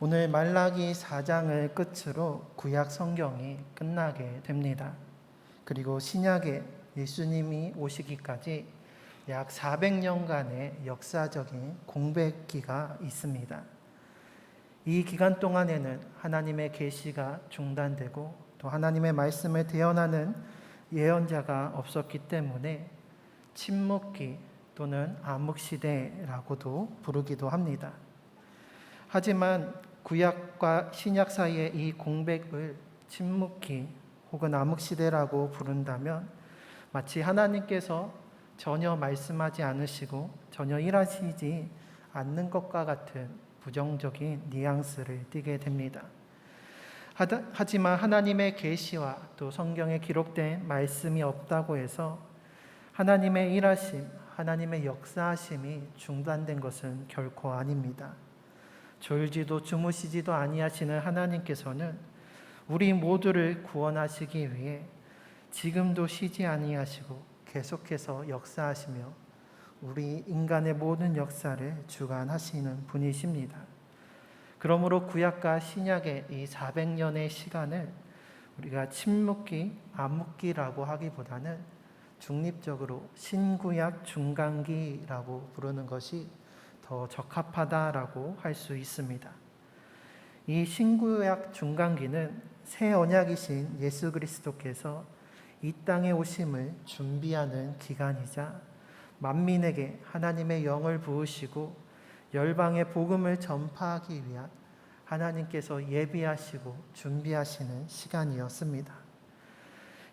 오늘 말라기 4장을 끝으로 구약 성경이 끝나게 됩니다. 그리고 신약에 예수님이 오시기까지 약 400년간의 역사적인 공백기가 있습니다. 이 기간 동안에는 하나님의 계시가 중단되고 또 하나님의 말씀을 대언하는 예언자가 없었기 때문에 침묵기 또는 암흑시대라고도 부르기도 합니다. 하지만 구약과 신약 사이의 이 공백을 침묵기 혹은 암흑시대라고 부른다면 마치 하나님께서 전혀 말씀하지 않으시고 전혀 일하시지 않는 것과 같은 부정적인 뉘앙스를 띠게 됩니다. 하지만 하나님의 계시와 또 성경에 기록된 말씀이 없다고 해서 하나님의 일하심, 하나님의 역사하심이 중단된 것은 결코 아닙니다. 졸지도 주무시지도 아니하시는 하나님께서는 우리 모두를 구원하시기 위해 지금도 쉬지 아니하시고 계속해서 역사하시며 우리 인간의 모든 역사를 주관하시는 분이십니다. 그러므로 구약과 신약의 이 400년의 시간을 우리가 침묵기, 암묵기라고 하기보다는 중립적으로 신구약 중간기라고 부르는 것이 더 적합하다라고 할 수 있습니다. 이 신구약 중간기는 새 언약이신 예수 그리스도께서 이 땅에 오심을 준비하는 기간이자 만민에게 하나님의 영을 부으시고 열방의 복음을 전파하기 위한 하나님께서 예비하시고 준비하시는 시간이었습니다.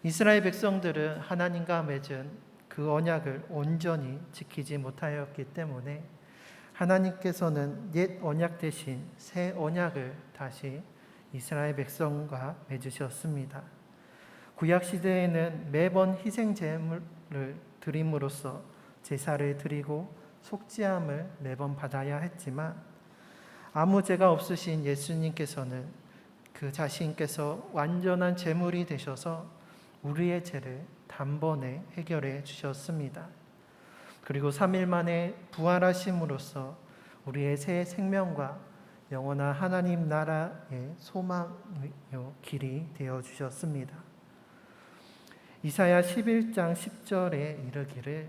이스라엘 백성들은 하나님과 맺은 그 언약을 온전히 지키지 못하였기 때문에 하나님께서는 옛 언약 대신 새 언약을 다시 이스라엘 백성과 맺으셨습니다. 구약 시대에는 매번 희생 제물을 드림으로써 제사를 드리고 속죄함을 매번 받아야 했지만 아무 죄가 없으신 예수님께서는 그 자신께서 완전한 제물이 되셔서 우리의 죄를 단번에 해결해 주셨습니다. 그리고 3일 만에 부활하심으로써 우리의 새 생명과 영원한 하나님 나라의 소망의 길이 되어 주셨습니다. 이사야 11장 10절에 이르기를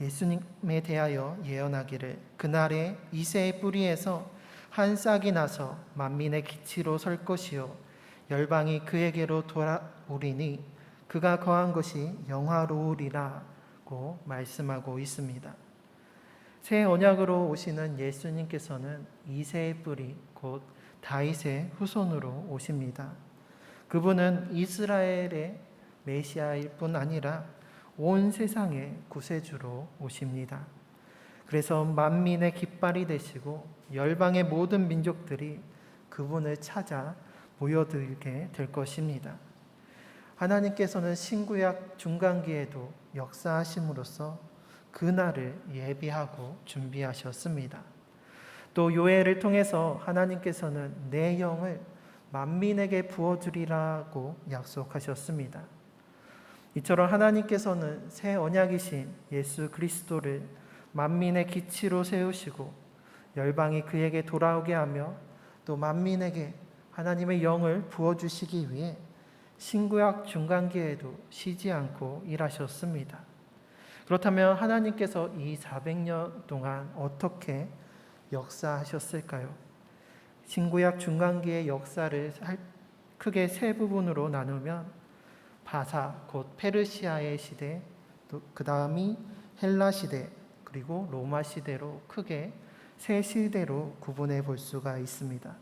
예수님에 대하여 예언하기를 그날에 이새의 뿌리에서 한 싹이 나서 만민의 기치로 설 것이요 열방이 그에게로 돌아오리니 그가 거한 것이 영화로우리라고 말씀하고 있습니다. 새 언약으로 오시는 예수님께서는 이새의 뿌리 곧 다윗의 후손으로 오십니다. 그분은 이스라엘의 메시아일 뿐 아니라 온 세상의 구세주로 오십니다. 그래서 만민의 깃발이 되시고 열방의 모든 민족들이 그분을 찾아 모여들게 될 것입니다. 하나님께서는 신구약 중간기에도 역사하심으로써 그날을 예비하고 준비하셨습니다. 또 요엘을 통해서 하나님께서는 내 영을 만민에게 부어주리라고 약속하셨습니다. 이처럼 하나님께서는 새 언약이신 예수 그리스도를 만민의 기치로 세우시고 열방이 그에게 돌아오게 하며 또 만민에게 하나님의 영을 부어주시기 위해 신구약 중간기에도 쉬지 않고 일하셨습니다. 그렇다면 하나님께서 이 400년 동안 어떻게 역사하셨을까요? 신구약 중간기의 역사를 크게 세 부분으로 나누면 바사 곧 페르시아의 시대, 또 그 다음이 헬라 시대, 그리고 로마 시대로 크게 세 시대로 구분해 볼 수가 있습니다.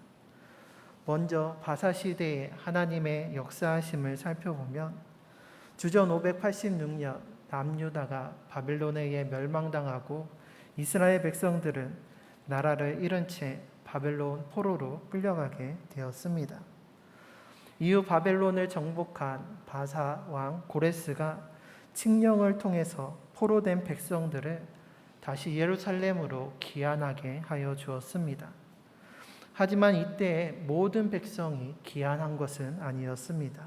먼저 바사 시대의 하나님의 역사하심을 살펴보면 주전 586년 남유다가 바벨론에 의해 멸망당하고 이스라엘 백성들은 나라를 잃은 채 바벨론 포로로 끌려가게 되었습니다. 이후 바벨론을 정복한 바사 왕 고레스가 칙령을 통해서 포로된 백성들을 다시 예루살렘으로 귀환하게 하여 주었습니다. 하지만 이때 모든 백성이 귀환한 것은 아니었습니다.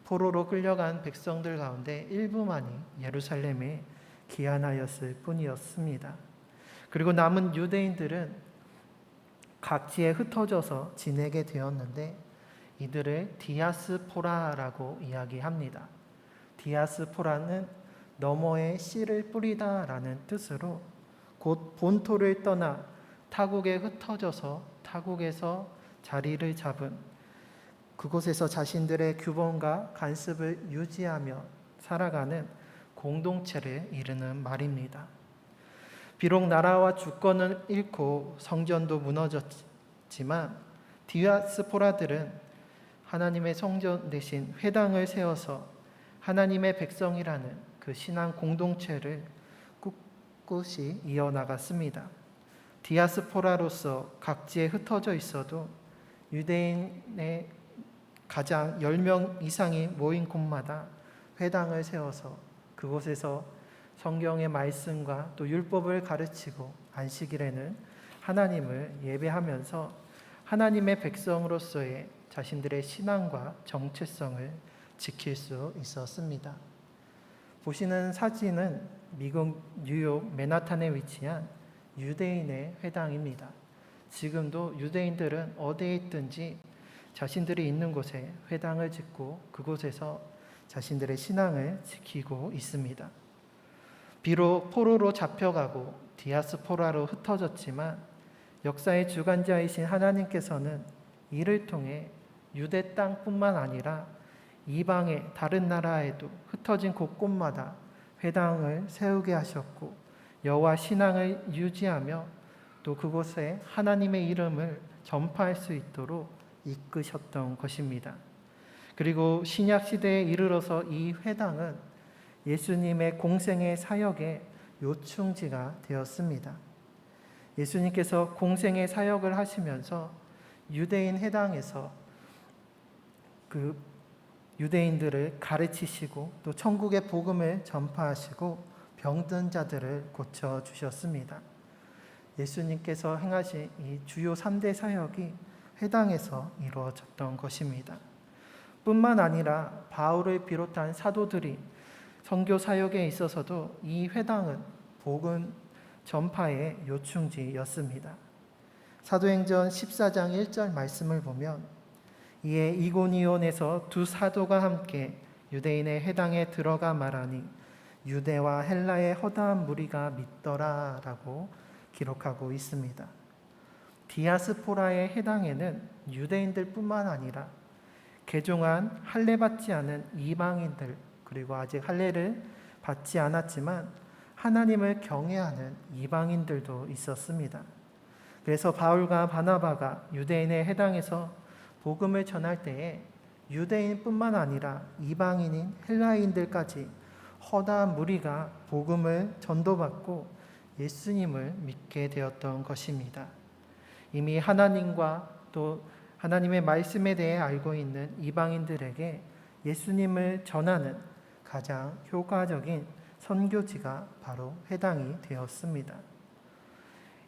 포로로 끌려간 백성들 가운데 일부만이 예루살렘에 귀환하였을 뿐이었습니다. 그리고 남은 유대인들은 각지에 흩어져서 지내게 되었는데 이들을 디아스포라라고 이야기합니다. 디아스포라는 너머에 씨를 뿌리다 라는 뜻으로 곧 본토를 떠나 타국에 흩어져서 타국에서 자리를 잡은 그곳에서 자신들의 규범과 관습을 유지하며 살아가는 공동체를 이르는 말입니다. 비록 나라와 주권을 잃고 성전도 무너졌지만 디아스포라들은 하나님의 성전 대신 회당을 세워서 하나님의 백성이라는 그 신앙 공동체를 꿋꿋이 이어나갔습니다. 디아스포라로서 각지에 흩어져 있어도 유대인의 가장 10명 이상이 모인 곳마다 회당을 세워서 그곳에서 성경의 말씀과 또 율법을 가르치고 안식일에는 하나님을 예배하면서 하나님의 백성으로서의 자신들의 신앙과 정체성을 지킬 수 있었습니다. 보시는 사진은 미국 뉴욕 맨하탄에 위치한 유대인의 회당입니다. 지금도 유대인들은 어디에 있든지 자신들이 있는 곳에 회당을 짓고 그곳에서 자신들의 신앙을 지키고 있습니다. 비록 포로로 잡혀가고 디아스포라로 흩어졌지만 역사의 주관자이신 하나님께서는 이를 통해 유대 땅뿐만 아니라 이방의 다른 나라에도 흩어진 곳곳마다 회당을 세우게 하셨고 여호와 신앙을 유지하며 또 그곳에 하나님의 이름을 전파할 수 있도록 이끄셨던 것입니다. 그리고 신약 시대에 이르러서 이 회당은 예수님의 공생의 사역의 요충지가 되었습니다. 예수님께서 공생의 사역을 하시면서 유대인 회당에서 그 유대인들을 가르치시고 또 천국의 복음을 전파하시고 병든 자들을 고쳐 주셨습니다. 예수님께서 행하신 이 주요 3대 사역이 회당에서 이루어졌던 것입니다. 뿐만 아니라 바울을 비롯한 사도들이 선교 사역에 있어서도 이 회당은 복음 전파의 요충지였습니다. 사도행전 14장 1절 말씀을 보면 이에 이고니온에서 두 사도가 함께 유대인의 회당에 들어가 말하니 유대와 헬라의 허다한 무리가 믿더라 라고 기록하고 있습니다. 디아스포라의 회당에는 유대인들뿐만 아니라 개종한 할례 받지 않은 이방인들 그리고 아직 할례를 받지 않았지만 하나님을 경외하는 이방인들도 있었습니다. 그래서 바울과 바나바가 유대인의 회당에서 복음을 전할 때에 유대인뿐만 아니라 이방인인 헬라인들까지 허다한 무리가 복음을 전도받고 예수님을 믿게 되었던 것입니다. 이미 하나님과 또 하나님의 말씀에 대해 알고 있는 이방인들에게 예수님을 전하는 가장 효과적인 선교지가 바로 회당이 되었습니다.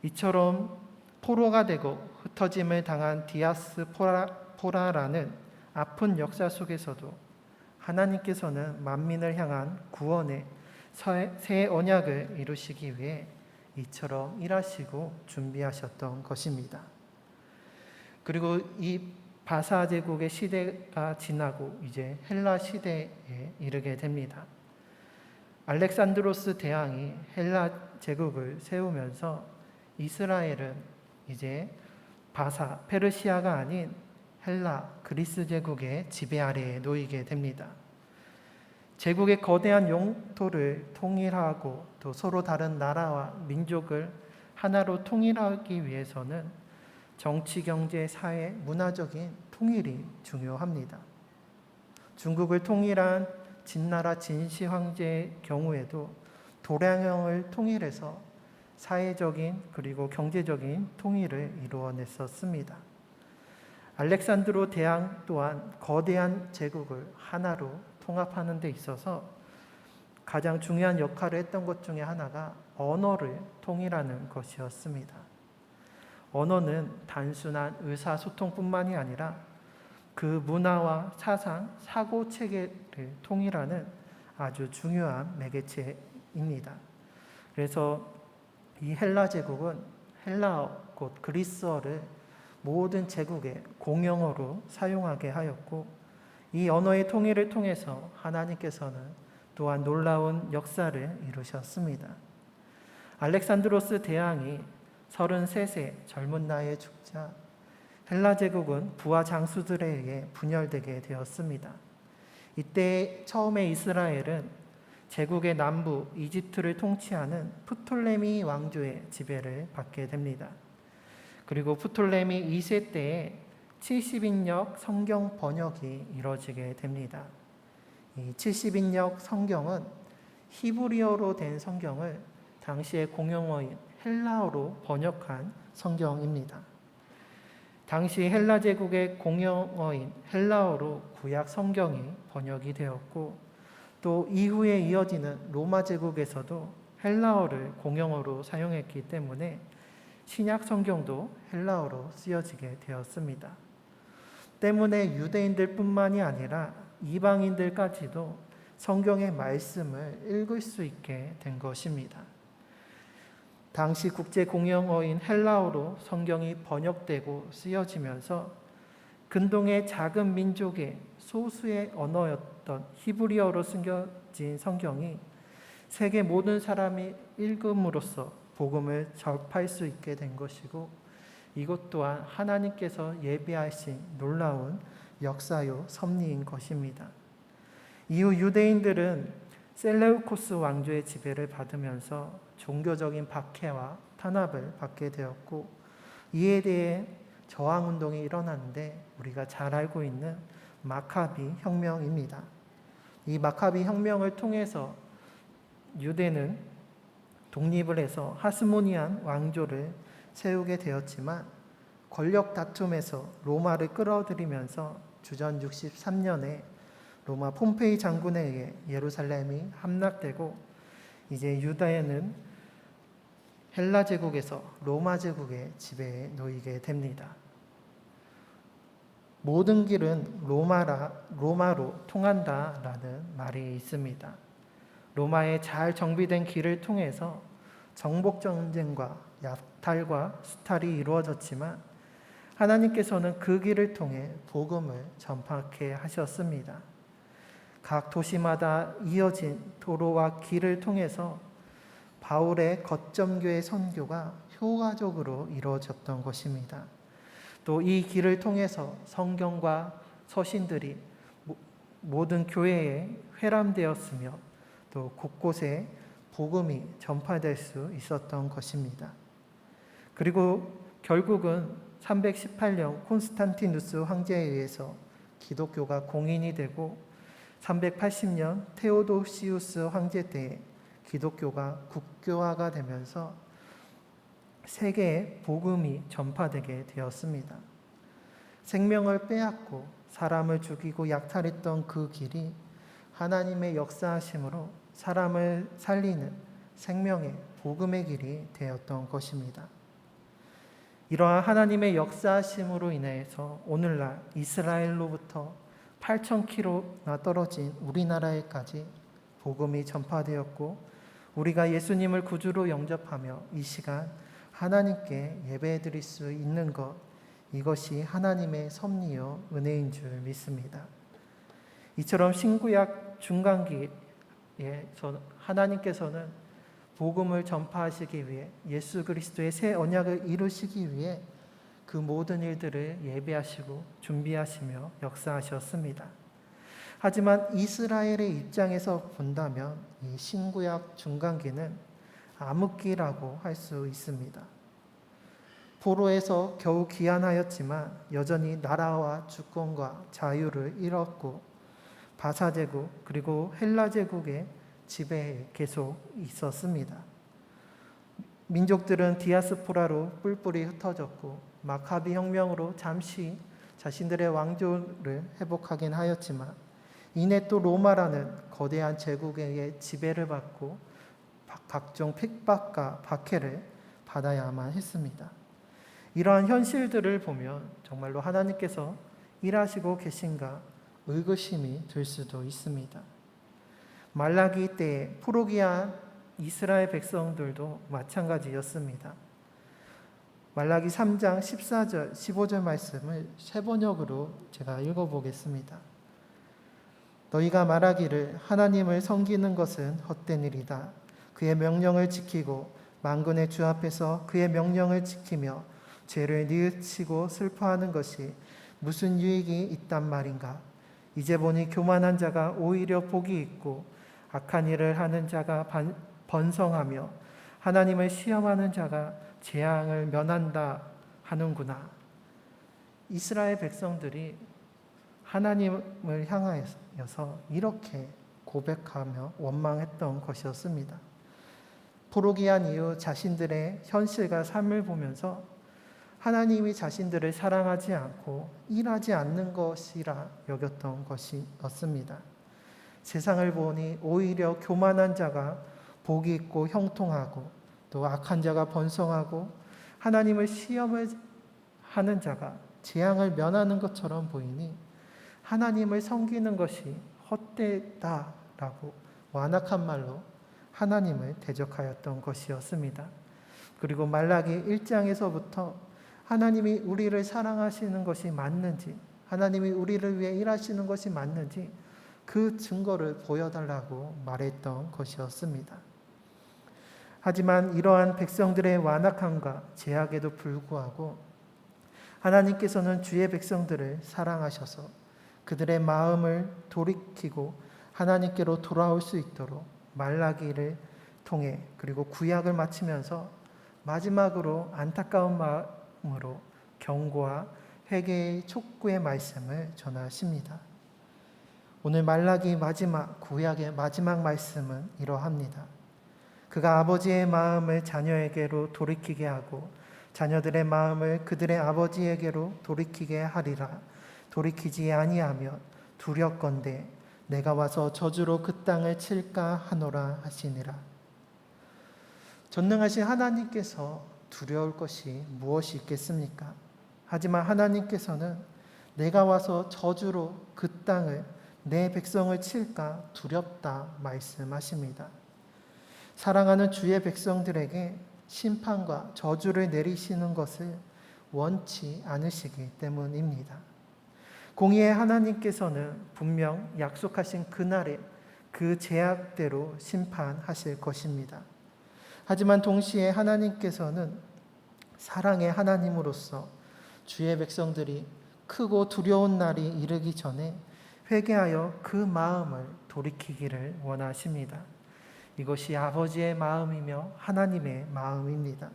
이처럼 포로가 되고 흩어짐을 당한 디아스포라라는 아픈 역사 속에서도 하나님께서는 만민을 향한 구원의 새 언약을 이루시기 위해 이처럼 일하시고 준비하셨던 것입니다. 그리고 이 바사 제국의 시대가 지나고 이제 헬라 시대에 이르게 됩니다. 알렉산드로스 대왕이 헬라 제국을 세우면서 이스라엘은 이제 바사 페르시아가 아닌 헬라 그리스 제국의 지배 아래에 놓이게 됩니다. 제국의 거대한 영토를 통일하고 또 서로 다른 나라와 민족을 하나로 통일하기 위해서는 정치, 경제, 사회, 문화적인 통일이 중요합니다. 중국을 통일한 진나라 진시 황제의 경우에도 도량형을 통일해서 사회적인 그리고 경제적인 통일을 이루어냈었습니다. 알렉산드로 대왕 또한 거대한 제국을 하나로 통합하는 데 있어서 가장 중요한 역할을 했던 것 중에 하나가 언어를 통일하는 것이었습니다. 언어는 단순한 의사소통뿐만이 아니라 그 문화와 사상, 사고체계를 통일하는 아주 중요한 매개체입니다. 그래서 이 헬라 제국은 헬라어, 곧 그리스어를 모든 제국의 공용어로 사용하게 하였고, 이 언어의 통일을 통해서 하나님께서는 또한 놀라운 역사를 이루셨습니다. 알렉산드로스 대왕이 33세 젊은 나이에 죽자 헬라 제국은 부하 장수들에 의해 분열되게 되었습니다. 이때 처음에 이스라엘은 제국의 남부 이집트를 통치하는 프톨레미 왕조의 지배를 받게 됩니다. 그리고 프톨레미 2세 때에 70인역 성경 번역이 이루어지게 됩니다. 이 70인역 성경은 히브리어로 된 성경을 당시의 공용어인 헬라어로 번역한 성경입니다. 당시 헬라 제국의 공용어인 헬라어로 구약 성경이 번역이 되었고, 또 이후에 이어지는 로마 제국에서도 헬라어를 공용어로 사용했기 때문에 신약 성경도 헬라어로 쓰여지게 되었습니다. 때문에 유대인들뿐만이 아니라 이방인들까지도 성경의 말씀을 읽을 수 있게 된 것입니다. 당시 국제 공용어인 헬라어로 성경이 번역되고 쓰여지면서 근동의 작은 민족의 소수의 언어였던 히브리어로 숨겨진 성경이 세계 모든 사람이 읽음으로써 복음을 접할 수 있게 된 것이고, 이것 또한 하나님께서 예비하신 놀라운 역사요 섭리인 것입니다. 이후 유대인들은 셀레우코스 왕조의 지배를 받으면서 종교적인 박해와 탄압을 받게 되었고, 이에 대해 저항운동이 일어났는데 우리가 잘 알고 있는 마카비 혁명입니다. 이 마카비 혁명을 통해서 유대는 독립을 해서 하스모니안 왕조를 세우게 되었지만, 권력 다툼에서 로마를 끌어들이면서 주전 63년에 로마 폼페이 장군에 의해 예루살렘이 함락되고, 이제 유다에는 헬라 제국에서 로마 제국의 지배에 놓이게 됩니다. 모든 길은 로마로 통한다라는 말이 있습니다. 로마의 잘 정비된 길을 통해서 정복 전쟁과 약탈과 수탈이 이루어졌지만, 하나님께서는 그 길을 통해 복음을 전파케 하셨습니다. 각 도시마다 이어진 도로와 길을 통해서 바울의 거점교회 선교가 효과적으로 이루어졌던 것입니다. 또 이 길을 통해서 성경과 서신들이 모든 교회에 회람되었으며, 또 곳곳에 복음이 전파될 수 있었던 것입니다. 그리고 결국은 318년 콘스탄티누스 황제에 의해서 기독교가 공인이 되고, 380년 테오도시우스 황제 때에 기독교가 국교화가 되면서 세계에 복음이 전파되게 되었습니다. 생명을 빼앗고 사람을 죽이고 약탈했던 그 길이 하나님의 역사하심으로 사람을 살리는 생명의 복음의 길이 되었던 것입니다. 이러한 하나님의 역사하심으로 인해서 오늘날 이스라엘로부터 8,000km나 떨어진 우리나라에까지 복음이 전파되었고, 우리가 예수님을 구주로 영접하며 이 시간 하나님께 예배드릴 수 있는 것, 이것이 하나님의 섭리요 은혜인 줄 믿습니다. 이처럼 신구약 중간기에 하나님께서는 복음을 전파하시기 위해 예수 그리스도의 새 언약을 이루시기 위해 그 모든 일들을 예비하시고 준비하시며 역사하셨습니다. 하지만 이스라엘의 입장에서 본다면 이 신구약 중간기는 암흑기라고 할 수 있습니다. 포로에서 겨우 귀환하였지만 여전히 나라와 주권과 자유를 잃었고, 바사 제국 그리고 헬라 제국의 지배에 계속 있었습니다. 민족들은 디아스포라로 뿔뿔이 흩어졌고, 마카비 혁명으로 잠시 자신들의 왕조를 회복하긴 하였지만, 이내 또 로마라는 거대한 제국에 의해 지배를 받고 각종 핍박과 박해를 받아야만 했습니다. 이러한 현실들을 보면 정말로 하나님께서 일하시고 계신가 의구심이 들 수도 있습니다. 말라기 때에 포로기한 이스라엘 백성들도 마찬가지였습니다. 말라기 3장 14절, 15절 말씀을 새 번역으로 제가 읽어보겠습니다. 너희가 말하기를 하나님을 섬기는 것은 헛된 일이다. 그의 명령을 지키고 만군의 주 앞에서 그의 명령을 지키며 죄를 뉘우치고 슬퍼하는 것이 무슨 유익이 있단 말인가? 이제 보니 교만한 자가 오히려 복이 있고 악한 일을 하는 자가 번성하며 하나님을 시험하는 자가 재앙을 면한다 하는구나. 이스라엘 백성들이 하나님을 향하여서 이렇게 고백하며 원망했던 것이었습니다. 포로기한 이후 자신들의 현실과 삶을 보면서 하나님이 자신들을 사랑하지 않고 일하지 않는 것이라 여겼던 것이었습니다. 세상을 보니 오히려 교만한 자가 복이 있고 형통하고 또 악한 자가 번성하고 하나님을 시험을 하는 자가 재앙을 면하는 것처럼 보이니 하나님을 섬기는 것이 헛되다라고 완악한 말로 하나님을 대적하였던 것이었습니다. 그리고 말라기 1장에서부터 하나님이 우리를 사랑하시는 것이 맞는지, 하나님이 우리를 위해 일하시는 것이 맞는지 그 증거를 보여달라고 말했던 것이었습니다. 하지만 이러한 백성들의 완악함과 제약에도 불구하고 하나님께서는 주의 백성들을 사랑하셔서 그들의 마음을 돌이키고 하나님께로 돌아올 수 있도록 말라기를 통해 그리고 구약을 마치면서 마지막으로 안타까운 마음으로 경고와 회개의 촉구의 말씀을 전하십니다. 오늘 말라기 구약의 마지막 말씀은 이러합니다. 그가 아버지의 마음을 자녀에게로 돌이키게 하고 자녀들의 마음을 그들의 아버지에게로 돌이키게 하리라. 돌이키지 아니하면 두렵건대 내가 와서 저주로 그 땅을 칠까 하노라 하시니라. 전능하신 하나님께서 두려울 것이 무엇이 있겠습니까? 하지만 하나님께서는 내가 와서 저주로 그 땅을 내 백성을 칠까 두렵다 말씀하십니다. 사랑하는 주의 백성들에게 심판과 저주를 내리시는 것을 원치 않으시기 때문입니다. 공의의 하나님께서는 분명 약속하신 그날에 그 제약대로 심판하실 것입니다. 하지만 동시에 하나님께서는 사랑의 하나님으로서 주의 백성들이 크고 두려운 날이 이르기 전에 회개하여 그 마음을 돌이키기를 원하십니다. 이것이 아버지의 마음이며 하나님의 마음입니다.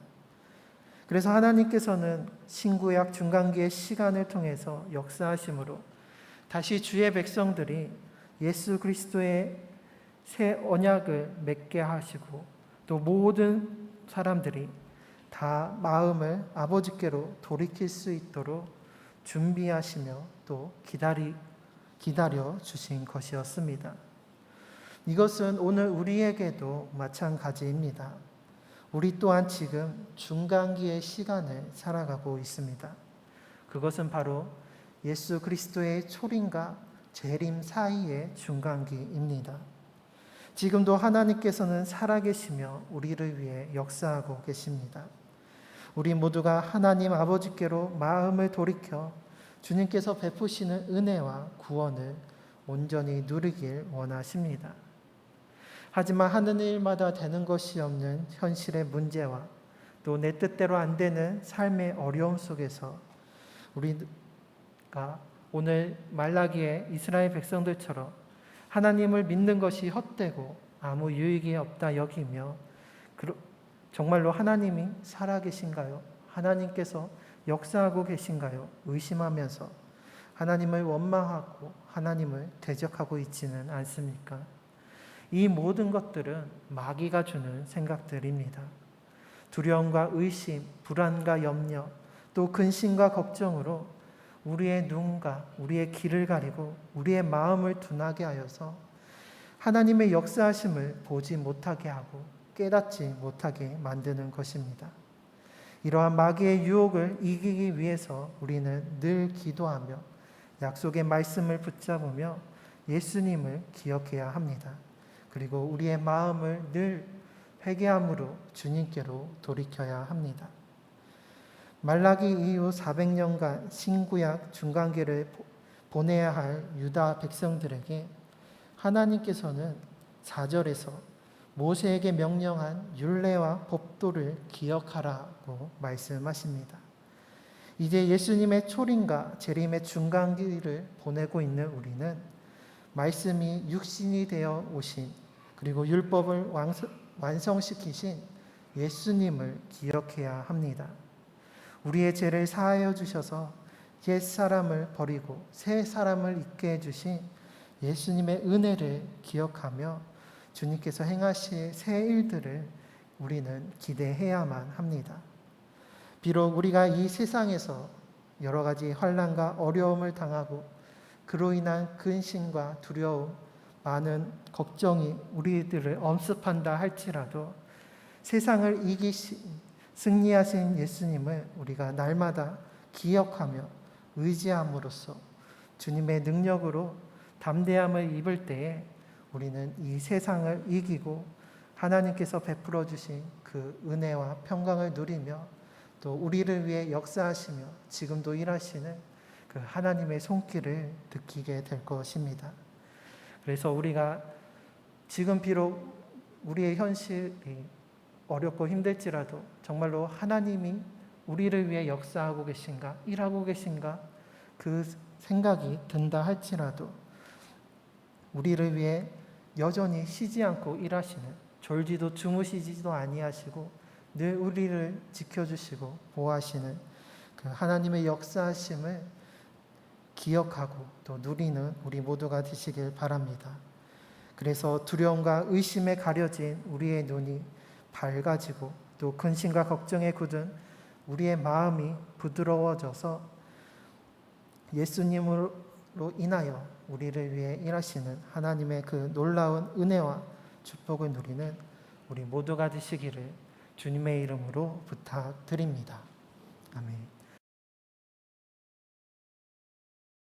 그래서 하나님께서는 신구약 중간기의 시간을 통해서 역사하심으로 다시 주의 백성들이 예수 그리스도의 새 언약을 맺게 하시고 또 모든 사람들이 다 마음을 아버지께로 돌이킬 수 있도록 준비하시며 또 기다려 주신 것이었습니다. 이것은 오늘 우리에게도 마찬가지입니다. 우리 또한 지금 중간기의 시간을 살아가고 있습니다. 그것은 바로 예수 그리스도의 초림과 재림 사이의 중간기입니다. 지금도 하나님께서는 살아계시며 우리를 위해 역사하고 계십니다. 우리 모두가 하나님 아버지께로 마음을 돌이켜 주님께서 베푸시는 은혜와 구원을 온전히 누리길 원하십니다. 하지만 하는 일마다 되는 것이 없는 현실의 문제와 또 내 뜻대로 안 되는 삶의 어려움 속에서 우리가 오늘 말라기의 이스라엘 백성들처럼 하나님을 믿는 것이 헛되고 아무 유익이 없다 여기며 정말로 하나님이 살아계신가요? 하나님께서 역사하고 계신가요? 의심하면서 하나님을 원망하고 하나님을 대적하고 있지는 않습니까? 이 모든 것들은 마귀가 주는 생각들입니다. 두려움과 의심, 불안과 염려, 또 근심과 걱정으로 우리의 눈과 우리의 길을 가리고 우리의 마음을 둔하게 하여서 하나님의 역사하심을 보지 못하게 하고 깨닫지 못하게 만드는 것입니다. 이러한 마귀의 유혹을 이기기 위해서 우리는 늘 기도하며 약속의 말씀을 붙잡으며 예수님을 기억해야 합니다. 그리고 우리의 마음을 늘 회개함으로 주님께로 돌이켜야 합니다. 말라기 이후 400년간 신구약 중간기를 보내야 할 유다 백성들에게 하나님께서는 4절에서 모세에게 명령한 율례와 법도를 기억하라고 말씀하십니다. 이제 예수님의 초림과 재림의 중간기를 보내고 있는 우리는 말씀이 육신이 되어 오신, 그리고 율법을 완성시키신 예수님을 기억해야 합니다. 우리의 죄를 사하여 주셔서 옛 사람을 버리고 새 사람을 있게 해주신 예수님의 은혜를 기억하며 주님께서 행하실 새 일들을 우리는 기대해야만 합니다. 비록 우리가 이 세상에서 여러 가지 환난과 어려움을 당하고 그로 인한 근심과 두려움, 많은 걱정이 우리들을 엄습한다 할지라도 세상을 이기신, 승리하신 예수님을 우리가 날마다 기억하며 의지함으로써 주님의 능력으로 담대함을 입을 때에 우리는 이 세상을 이기고 하나님께서 베풀어 주신 그 은혜와 평강을 누리며 또 우리를 위해 역사하시며 지금도 일하시는 그 하나님의 손길을 느끼게 될 것입니다. 그래서 우리가 지금 비록 우리의 현실이 어렵고 힘들지라도 정말로 하나님이 우리를 위해 역사하고 계신가, 일하고 계신가 그 생각이 든다 할지라도 우리를 위해 여전히 쉬지 않고 일하시는, 졸지도 주무시지도 아니하시고 늘 우리를 지켜주시고 보호하시는 그 하나님의 역사하심을 기억하고 또 누리는 우리 모두가 되시길 바랍니다. 그래서 두려움과 의심에 가려진 우리의 눈이 밝아지고 또 근심과 걱정에 굳은 우리의 마음이 부드러워져서 예수님으로 인하여 우리를 위해 일하시는 하나님의 그 놀라운 은혜와 축복을 누리는 우리 모두가 되시기를 주님의 이름으로 부탁드립니다. 아멘.